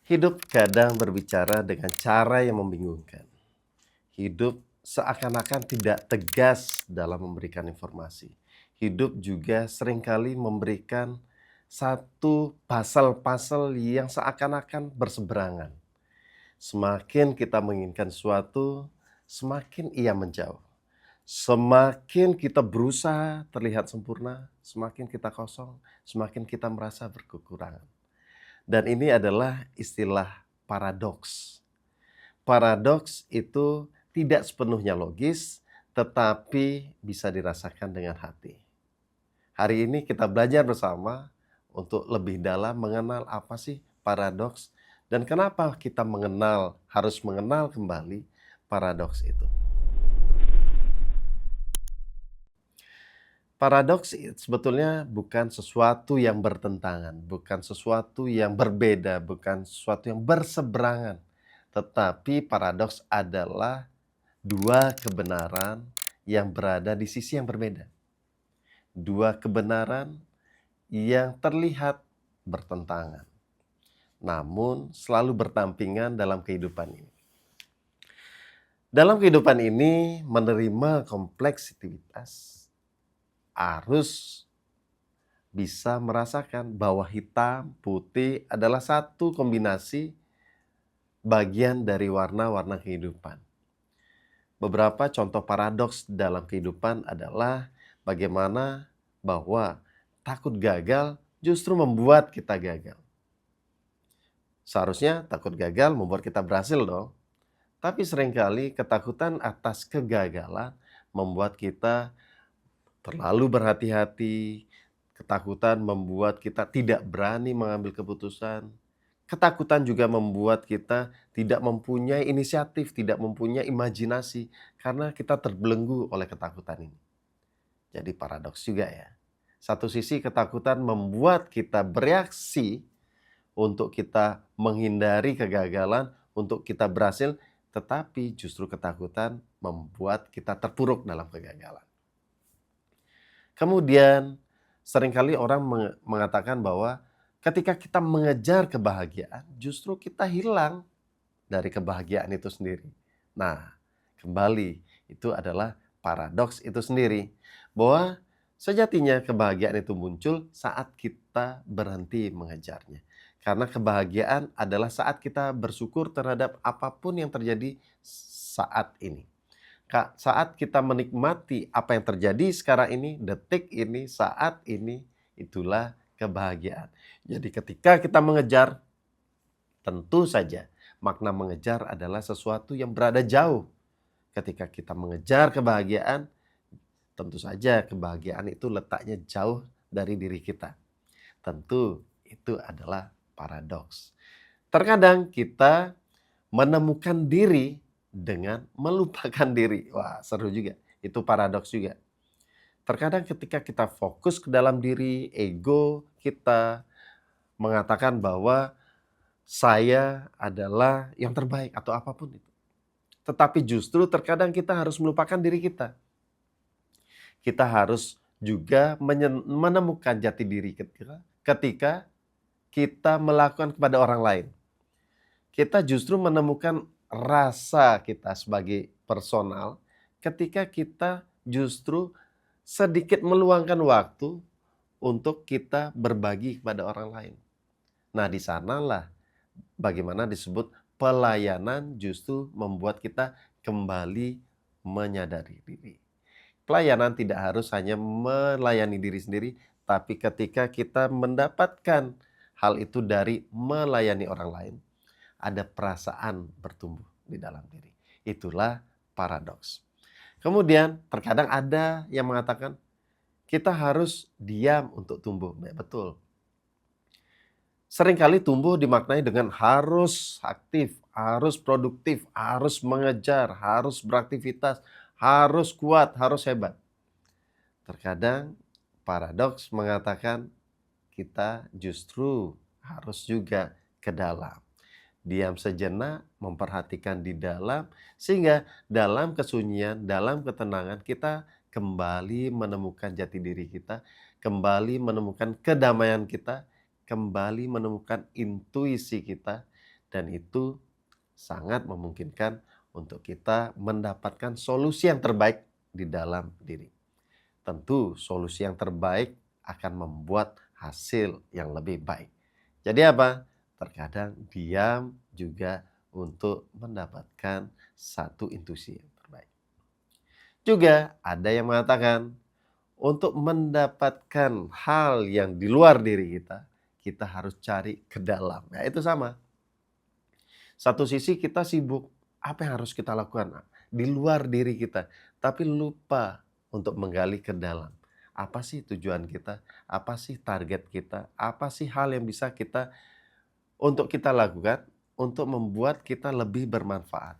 Hidup kadang berbicara dengan cara yang membingungkan. Hidup seakan-akan tidak tegas dalam memberikan informasi. Hidup juga seringkali memberikan satu pasal-pasal yang seakan-akan berseberangan. Semakin kita menginginkan sesuatu, semakin ia menjauh. Semakin kita berusaha terlihat sempurna, semakin kita kosong, semakin kita merasa berkekurangan. Dan ini adalah istilah paradoks. Paradoks itu tidak sepenuhnya logis, tetapi bisa dirasakan dengan hati. Hari ini kita belajar bersama untuk lebih dalam mengenal apa sih paradoks dan kenapa kita harus mengenal kembali paradoks itu. Paradoks sebetulnya bukan sesuatu yang bertentangan, bukan sesuatu yang berbeda, bukan sesuatu yang berseberangan. Tetapi paradoks adalah dua kebenaran yang berada di sisi yang berbeda. Dua kebenaran yang terlihat bertentangan, namun selalu berdampingan dalam kehidupan ini. Dalam kehidupan ini, menerima kompleksitas harus bisa merasakan bahwa hitam, putih adalah satu kombinasi bagian dari warna-warna kehidupan. Beberapa contoh paradoks dalam kehidupan adalah bagaimana bahwa takut gagal justru membuat kita gagal. Seharusnya takut gagal membuat kita berhasil dong. Tapi seringkali ketakutan atas kegagalan membuat kita terlalu berhati-hati. Ketakutan membuat kita tidak berani mengambil keputusan. Ketakutan juga membuat kita tidak mempunyai inisiatif, tidak mempunyai imajinasi karena kita terbelenggu oleh ketakutan ini. Jadi paradoks juga ya. Satu sisi ketakutan membuat kita bereaksi untuk kita menghindari kegagalan, untuk kita berhasil, tetapi justru ketakutan membuat kita terpuruk dalam kegagalan. Kemudian seringkali orang mengatakan bahwa ketika kita mengejar kebahagiaan, justru kita hilang dari kebahagiaan itu sendiri. Nah, kembali itu adalah paradoks itu sendiri. Bahwa sejatinya kebahagiaan itu muncul saat kita berhenti mengejarnya. Karena kebahagiaan adalah saat kita bersyukur terhadap apapun yang terjadi saat ini. Saat kita menikmati apa yang terjadi sekarang ini, detik ini, saat ini, itulah kebahagiaan. Jadi ketika kita mengejar, tentu saja makna mengejar adalah sesuatu yang berada jauh. Ketika kita mengejar kebahagiaan, tentu saja kebahagiaan itu letaknya jauh dari diri kita. Tentu itu adalah paradoks. Terkadang kita menemukan diri dengan melupakan diri. Wah, seru juga. Itu paradoks juga. Terkadang ketika kita fokus ke dalam diri, ego kita mengatakan bahwa saya adalah yang terbaik atau apapun itu. Tetapi justru terkadang kita harus melupakan diri kita. Kita harus juga menemukan jati diri ketika kita melakukan kepada orang lain. Kita justru menemukan rasa kita sebagai personal ketika kita justru sedikit meluangkan waktu untuk kita berbagi kepada orang lain. Nah, di sanalah bagaimana disebut pelayanan justru membuat kita kembali menyadari diri. Pelayanan tidak harus hanya melayani diri sendiri, tapi ketika kita mendapatkan hal itu dari melayani orang lain, ada perasaan bertumbuh di dalam diri. Itulah paradoks. Kemudian terkadang ada yang mengatakan kita harus diam untuk tumbuh. Betul. Seringkali tumbuh dimaknai dengan harus aktif, harus produktif, harus mengejar, harus beraktivitas, harus kuat, harus hebat. Terkadang paradoks mengatakan kita justru harus juga ke dalam. Diam sejenak, memperhatikan di dalam, sehingga dalam kesunyian, dalam ketenangan kita kembali menemukan jati diri kita, kembali menemukan kedamaian kita, kembali menemukan intuisi kita, dan itu sangat memungkinkan untuk kita mendapatkan solusi yang terbaik di dalam diri. Tentu solusi yang terbaik akan membuat hasil yang lebih baik. Jadi apa? Terkadang diam juga untuk mendapatkan satu intuisi yang terbaik. Juga ada yang mengatakan untuk mendapatkan hal yang di luar diri kita, kita harus cari ke dalam. Nah, itu sama. Satu sisi kita sibuk, apa yang harus kita lakukan? Di luar diri kita, tapi lupa untuk menggali ke dalam. Apa sih tujuan kita? Apa sih target kita? Apa sih hal yang bisa untuk kita lakukan untuk membuat kita lebih bermanfaat?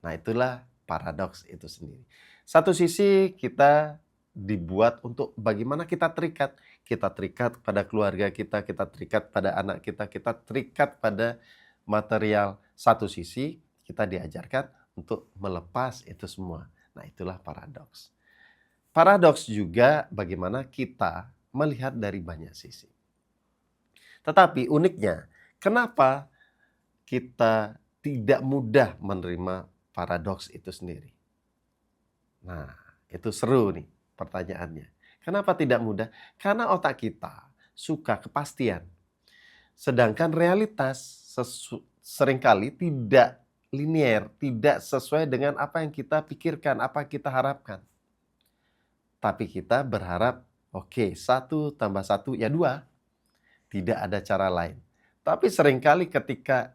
Nah, itulah paradoks itu sendiri. Satu sisi kita dibuat untuk bagaimana kita terikat. Kita terikat pada keluarga kita terikat pada anak kita terikat pada material. Satu sisi kita diajarkan untuk melepas itu semua. Nah, itulah paradoks. Paradoks juga bagaimana kita melihat dari banyak sisi. Tetapi uniknya, kenapa kita tidak mudah menerima paradoks itu sendiri? Nah, itu seru nih pertanyaannya. Kenapa tidak mudah? Karena otak kita suka kepastian. Sedangkan realitas seringkali tidak linier, tidak sesuai dengan apa yang kita pikirkan, apa yang kita harapkan. Tapi kita berharap, oke, 1 tambah 1 ya 2. Tidak ada cara lain. Tapi seringkali ketika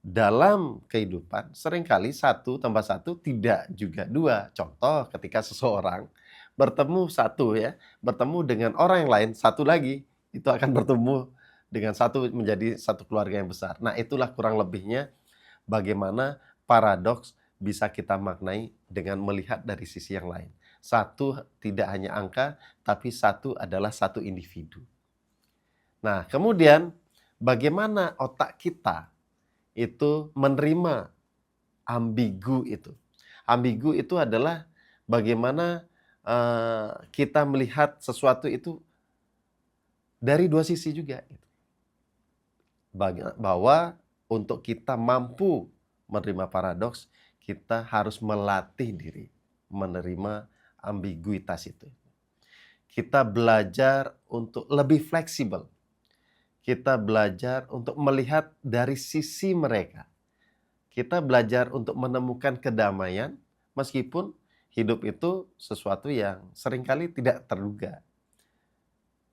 dalam kehidupan, seringkali 1 tambah 1 tidak juga 2. Contoh ketika seseorang bertemu dengan orang yang lain, satu lagi, itu akan bertemu dengan menjadi satu keluarga yang besar. Nah, itulah kurang lebihnya bagaimana paradoks bisa kita maknai dengan melihat dari sisi yang lain. 1 tidak hanya angka, tapi 1 adalah satu individu. Nah, kemudian bagaimana otak kita itu menerima ambigu itu. Ambigu itu adalah bagaimana kita melihat sesuatu itu dari 2 sisi juga. Bahwa untuk kita mampu menerima paradoks, kita harus melatih diri menerima ambiguitas itu. Kita belajar untuk lebih fleksibel. Kita belajar untuk melihat dari sisi mereka. Kita belajar untuk menemukan kedamaian meskipun hidup itu sesuatu yang seringkali tidak terduga.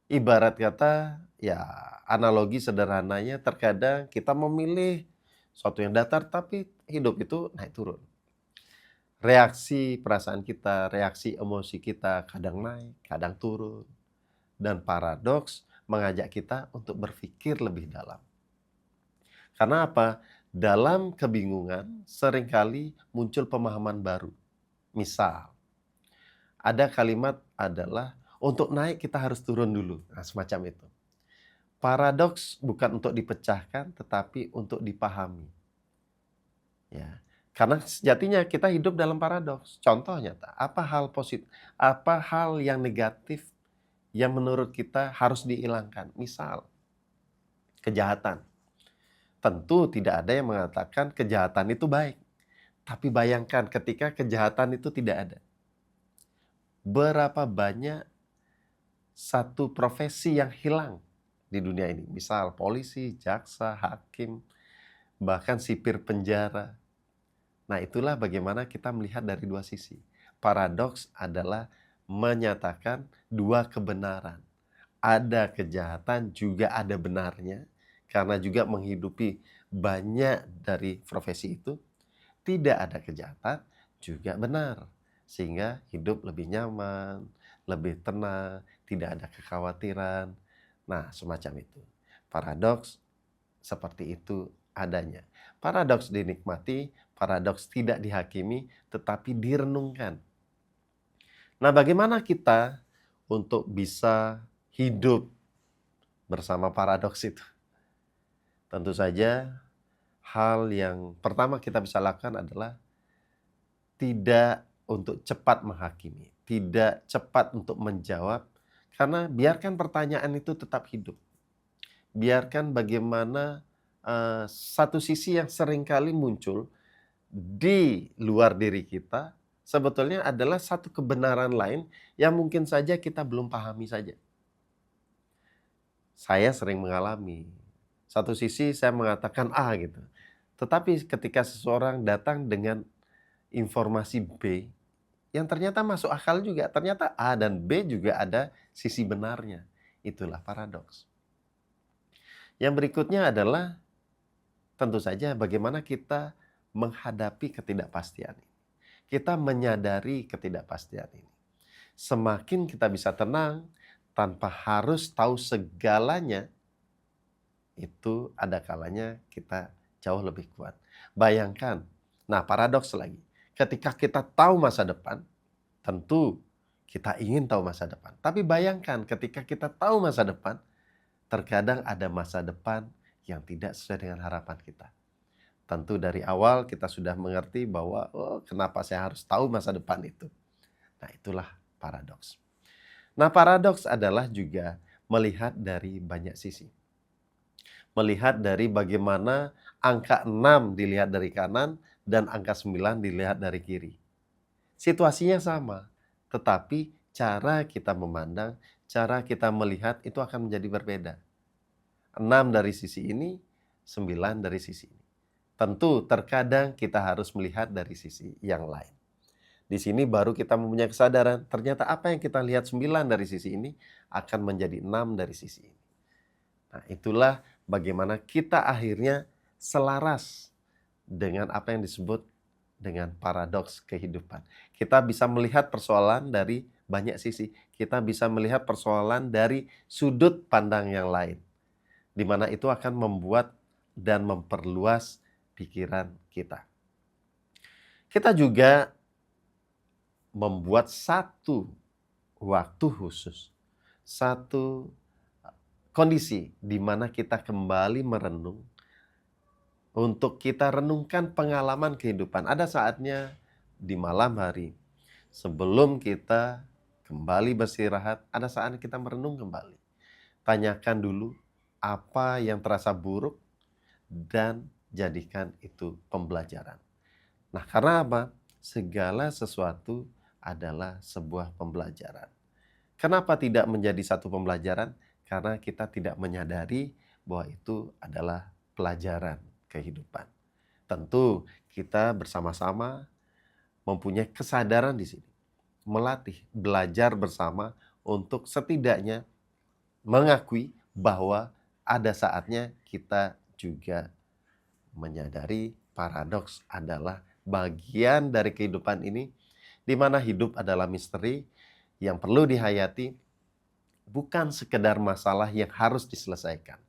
Ibarat kata, ya analogi sederhananya terkadang kita memilih sesuatu yang datar tapi hidup itu naik turun. Reaksi perasaan kita, reaksi emosi kita kadang naik, kadang turun. Dan paradoks mengajak kita untuk berpikir lebih dalam. Karena apa? Dalam kebingungan seringkali muncul pemahaman baru. Misal, ada kalimat adalah untuk naik kita harus turun dulu. Nah, semacam itu. Paradoks bukan untuk dipecahkan tetapi untuk dipahami. Ya. Karena sejatinya kita hidup dalam paradoks. Contohnya, apa hal positif, apa hal yang negatif yang menurut kita harus dihilangkan. Misal, kejahatan. Tentu tidak ada yang mengatakan kejahatan itu baik. Tapi bayangkan ketika kejahatan itu tidak ada. Berapa banyak satu profesi yang hilang di dunia ini. Misal polisi, jaksa, hakim, bahkan sipir penjara. Nah, itulah bagaimana kita melihat dari 2 sisi. Paradoks adalah menyatakan 2 kebenaran. Ada kejahatan, juga ada benarnya. Karena juga menghidupi banyak dari profesi itu, tidak ada kejahatan, juga benar. Sehingga hidup lebih nyaman, lebih tenang, tidak ada kekhawatiran. Nah, semacam itu. Paradoks seperti itu adanya. Paradoks dinikmati, paradoks tidak dihakimi, tetapi direnungkan. Nah, bagaimana kita untuk bisa hidup bersama paradoks itu? Tentu saja hal yang pertama kita bisa lakukan adalah tidak untuk cepat menghakimi, tidak cepat untuk menjawab, karena biarkan pertanyaan itu tetap hidup. Biarkan bagaimana satu sisi yang seringkali muncul di luar diri kita, sebetulnya adalah satu kebenaran lain yang mungkin saja kita belum pahami saja. Saya sering mengalami, satu sisi saya mengatakan A gitu, tetapi ketika seseorang datang dengan informasi B, yang ternyata masuk akal juga, ternyata A dan B juga ada sisi benarnya. Itulah paradoks. Yang berikutnya adalah tentu saja bagaimana kita menghadapi ketidakpastian ini. Kita menyadari ketidakpastian ini. Semakin kita bisa tenang tanpa harus tahu segalanya, itu ada kalanya kita jauh lebih kuat. Bayangkan, nah paradoks lagi, ketika kita tahu masa depan, tentu kita ingin tahu masa depan. Tapi bayangkan ketika kita tahu masa depan, terkadang ada masa depan yang tidak sesuai dengan harapan kita. Tentu dari awal kita sudah mengerti bahwa, oh kenapa saya harus tahu masa depan itu. Nah itulah paradoks. Nah paradoks adalah juga melihat dari banyak sisi. Melihat dari bagaimana angka 6 dilihat dari kanan dan angka 9 dilihat dari kiri. Situasinya sama, tetapi cara kita memandang, cara kita melihat itu akan menjadi berbeda. 6 dari sisi ini, 9 dari sisi ini. Tentu terkadang kita harus melihat dari sisi yang lain. Di sini baru kita mempunyai kesadaran, ternyata apa yang kita lihat 9 dari sisi ini akan menjadi 6 dari sisi ini. Nah, itulah bagaimana kita akhirnya selaras dengan apa yang disebut dengan paradoks kehidupan. Kita bisa melihat persoalan dari banyak sisi. Kita bisa melihat persoalan dari sudut pandang yang lain. Di mana itu akan membuat dan memperluas pikiran kita. Kita juga membuat satu waktu khusus, satu kondisi di mana kita kembali merenung untuk kita renungkan pengalaman kehidupan. Ada saatnya di malam hari sebelum kita kembali beristirahat, ada saatnya kita merenung kembali. Tanyakan dulu apa yang terasa buruk dan jadikan itu pembelajaran. Nah, karena apa? Segala sesuatu adalah sebuah pembelajaran. Kenapa tidak menjadi satu pembelajaran? Karena kita tidak menyadari bahwa itu adalah pelajaran kehidupan. Tentu kita bersama-sama mempunyai kesadaran di sini. Melatih, belajar bersama untuk setidaknya mengakui bahwa ada saatnya kita juga menyadari paradoks adalah bagian dari kehidupan ini, di mana hidup adalah misteri yang perlu dihayati, bukan sekedar masalah yang harus diselesaikan.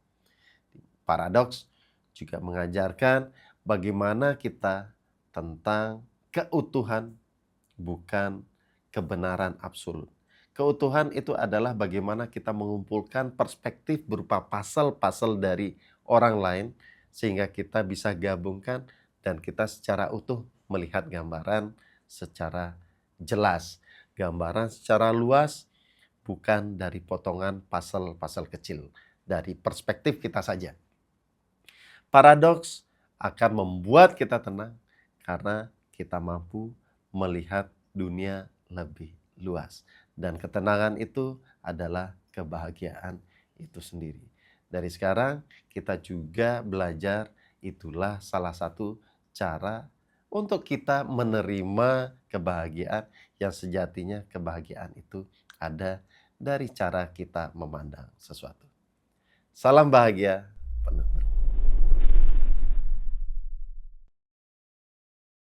Paradoks juga mengajarkan bagaimana kita tentang keutuhan, bukan kebenaran absolut. Keutuhan itu adalah bagaimana kita mengumpulkan perspektif berupa pasal-pasal dari orang lain, sehingga kita bisa gabungkan dan kita secara utuh melihat gambaran secara jelas. Gambaran secara luas, bukan dari potongan pasal-pasal kecil, dari perspektif kita saja. Paradoks akan membuat kita tenang karena kita mampu melihat dunia lebih luas. Dan ketenangan itu adalah kebahagiaan itu sendiri. Dari sekarang kita juga belajar, itulah salah satu cara untuk kita menerima kebahagiaan yang sejatinya kebahagiaan itu ada dari cara kita memandang sesuatu. Salam bahagia.